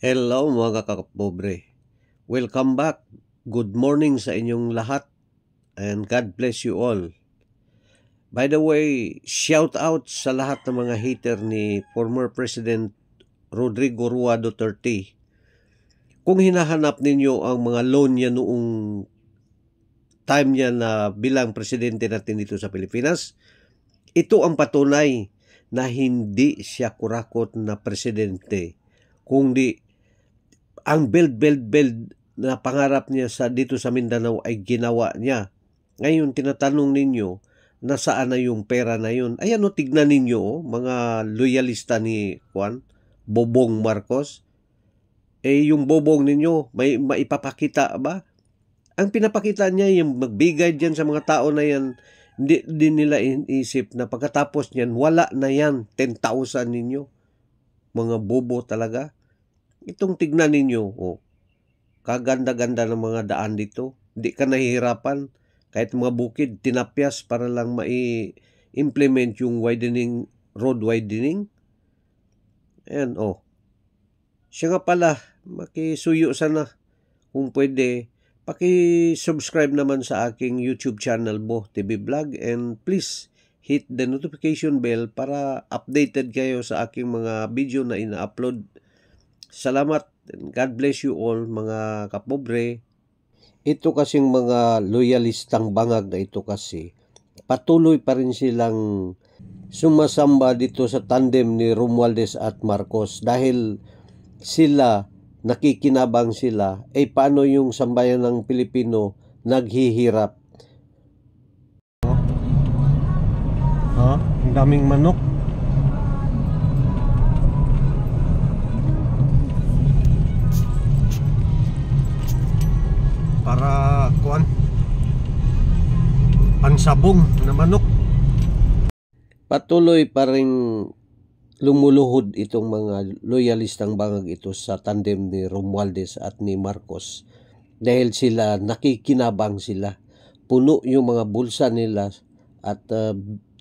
Hello mga kakapobre. Welcome back. Good morning sa inyong lahat and God bless you all. By the way, shout out sa lahat ng mga hater ni former President Rodrigo Roa Duterte. Kung hinahanap ninyo ang mga loan niya noong time niya na bilang presidente natin dito sa Pilipinas, ito ang patunay na hindi siya kurakot na presidente, kundi ang build na pangarap niya dito sa Mindanao ay ginawa niya. Ngayon, tinatanong ninyo, nasaan na yung pera na yun? Ayan o, tignan ninyo, mga loyalista ni Bobong Marcos. Yung Bobong ninyo, may maipapakita ba? Ang pinapakita niya, yung magbigay dyan sa mga tao na yan, hindi din nila inisip na pagkatapos niyan, wala na yan, 10,000 ninyo. Mga bobo talaga. Itong tignan ninyo, kaganda-ganda ng mga daan dito. Hindi ka nahihirapan. Kahit mga bukid, tinapyas para lang mai-implement yung road widening. Ayan, Siya nga pala, makisuyo sana. Kung pwede, paki-subscribe naman sa aking YouTube channel, Bo TV Vlog. And please, hit the notification bell para updated kayo sa aking mga video na ina-upload. Salamat and God bless you all mga kapobre. Ito kasing mga loyalistang bangag na ito kasi patuloy pa rin silang sumasamba dito sa tandem ni Romualdez at Marcos dahil sila, nakikinabang sila, paano yung sambayan ng Pilipino naghihirap? Ang daming manok. Para pansabong na manok. Patuloy pa rin lumuluhod itong mga loyalistang bangag ito sa tandem ni Romualdez at ni Marcos dahil sila, nakikinabang sila. Puno yung mga bulsa nila at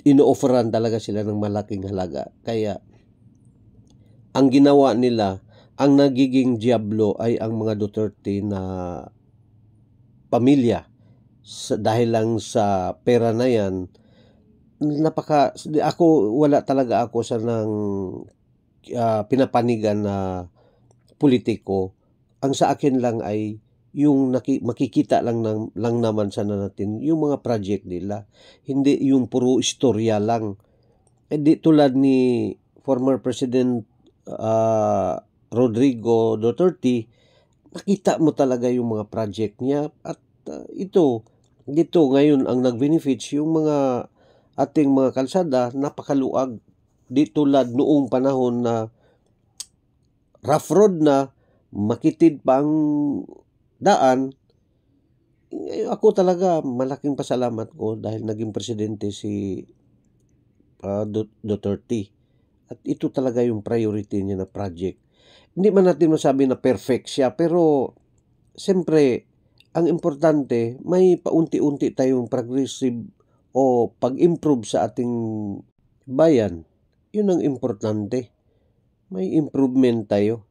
ino-offeran talaga sila ng malaking halaga. Kaya ang ginawa nila, ang nagiging diablo ay ang mga Duterte na pamilya dahil lang sa pera na yan. Wala talaga ako sa pinapanigan na politiko. Ang sa akin lang ay yung makikita lang naman sana natin yung mga project nila, hindi yung puro istorya lang. Di tulad ni former President Rodrigo Duterte, nakita mo talaga yung mga project niya at dito ngayon ang nag-benefits yung mga ating mga kalsada, napakaluag. Di tulad noong panahon na rough road na, makitid pa ang daan. Ako talaga malaking pasalamat ko dahil naging presidente si Duterte. At ito talaga yung priority niya na project. Hindi man natin masabi na perfect siya, pero siyempre, ang importante, may paunti-unti tayong progressive o pag-improve sa ating bayan. Yun ang importante. May improvement tayo.